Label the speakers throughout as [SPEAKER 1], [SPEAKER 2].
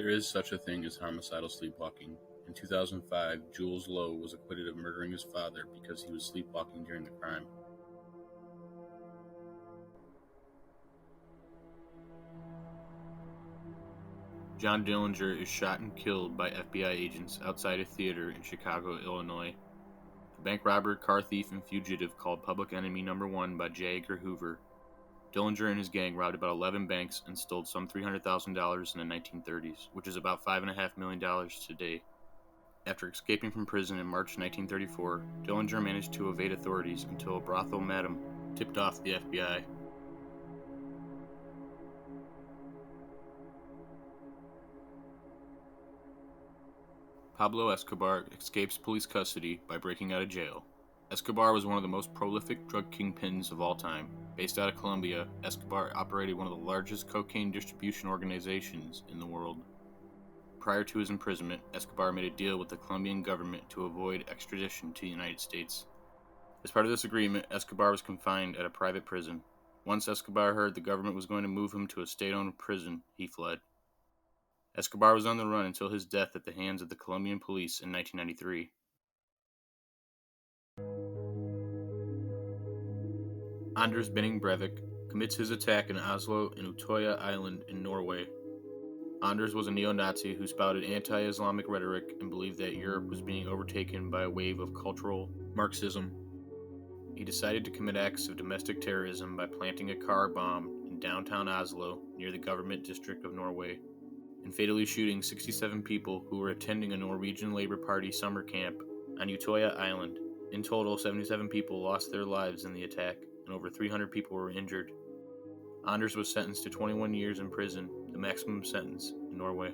[SPEAKER 1] There is such a thing as homicidal sleepwalking. In 2005, Jules Lowe was acquitted of murdering his father because he was sleepwalking during the crime. John Dillinger is shot and killed by FBI agents outside a theater in Chicago, Illinois. The bank robber, car thief, and fugitive called Public Enemy No. 1 by J. Edgar Hoover. Dillinger and his gang robbed about 11 banks and stole some $300,000 in the 1930s, which is about $5.5 million today. After escaping from prison in March 1934, Dillinger managed to evade authorities until a brothel madam tipped off the FBI. Pablo Escobar escapes police custody by breaking out of jail. Escobar was one of the most prolific drug kingpins of all time. Based out of Colombia, Escobar operated one of the largest cocaine distribution organizations in the world. Prior to his imprisonment, Escobar made a deal with the Colombian government to avoid extradition to the United States. As part of this agreement, Escobar was confined at a private prison. Once Escobar heard the government was going to move him to a state-owned prison, he fled. Escobar was on the run until his death at the hands of the Colombian police in 1993. Anders Benning Breivik commits his attack in Oslo and Utoya Island in Norway. Anders was a neo-Nazi who spouted anti-Islamic rhetoric and believed that Europe was being overtaken by a wave of cultural Marxism. He decided to commit acts of domestic terrorism by planting a car bomb in downtown Oslo near the government district of Norway, and fatally shooting 67 people who were attending a Norwegian Labour Party summer camp on Utoya Island. In total, 77 people lost their lives in the attack, and over 300 people were injured. Anders was sentenced to 21 years in prison, the maximum sentence in Norway.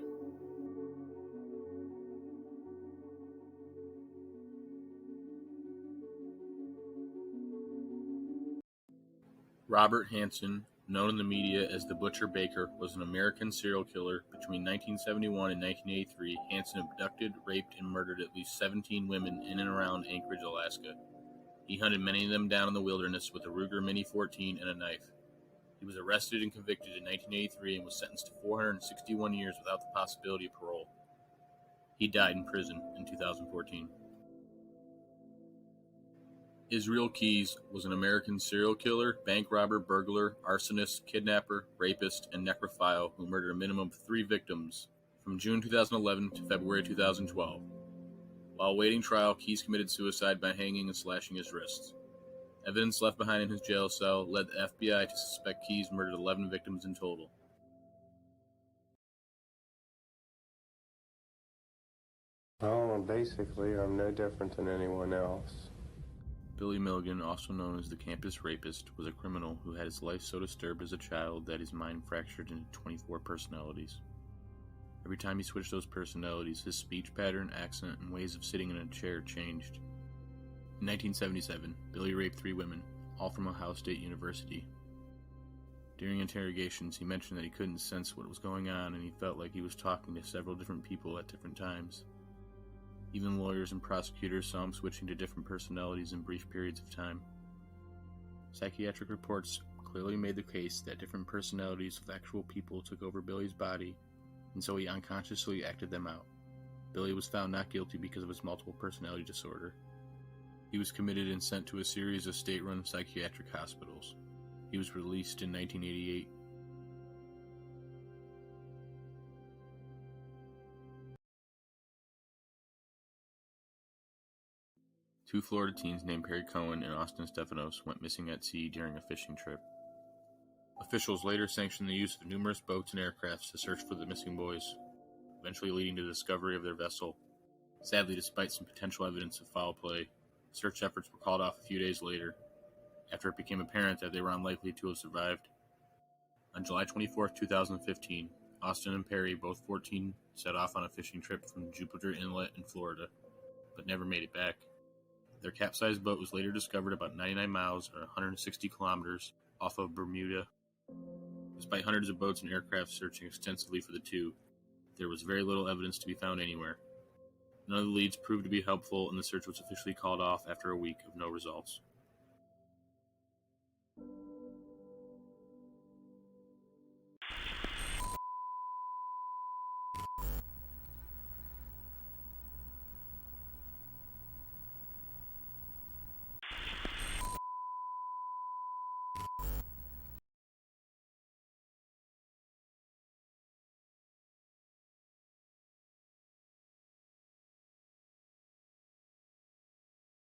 [SPEAKER 1] Robert Hansen, known in the media as the Butcher Baker, was an American serial killer. Between 1971 and 1983, Hansen abducted, raped, and murdered at least 17 women in and around Anchorage, Alaska. He hunted many of them down in the wilderness with a Ruger Mini 14 and a knife. He was arrested and convicted in 1983 and was sentenced to 461 years without the possibility of parole. He died in prison in 2014. Israel Keyes was an American serial killer, bank robber, burglar, arsonist, kidnapper, rapist, and necrophile who murdered a minimum of 3 victims from June 2011 to February 2012. While awaiting trial, Keyes committed suicide by hanging and slashing his wrists. Evidence left behind in his jail cell led the FBI to suspect Keyes murdered 11 victims in total.
[SPEAKER 2] Oh, basically, I'm no different than anyone else.
[SPEAKER 1] Billy Milligan, also known as the campus rapist, was a criminal who had his life so disturbed as a child that his mind fractured into 24 personalities. Every time he switched those personalities, his speech pattern, accent, and ways of sitting in a chair changed. In 1977, Billy raped 3 women, all from Ohio State University. During interrogations, he mentioned that he couldn't sense what was going on and he felt like he was talking to several different people at different times. Even lawyers and prosecutors saw him switching to different personalities in brief periods of time. Psychiatric reports clearly made the case that different personalities of actual people took over Billy's body, and so he unconsciously acted them out. Billy was found not guilty because of his multiple personality disorder. He was committed and sent to a series of state-run psychiatric hospitals. He was released in 1988. Two Florida teens named Perry Cohen and Austin Stefanos went missing at sea during a fishing trip. Officials later sanctioned the use of numerous boats and aircrafts to search for the missing boys, eventually leading to the discovery of their vessel. Sadly, despite some potential evidence of foul play, search efforts were called off a few days later, after it became apparent that they were unlikely to have survived. On July 24, 2015, Austin and Perry, both 14, set off on a fishing trip from Jupiter Inlet in Florida, but never made it back. Their capsized boat was later discovered about 99 miles or 160 kilometers off of Bermuda. Despite hundreds of boats and aircraft searching extensively for the two, there was very little evidence to be found anywhere. None of the leads proved to be helpful, and the search was officially called off after a week of no results.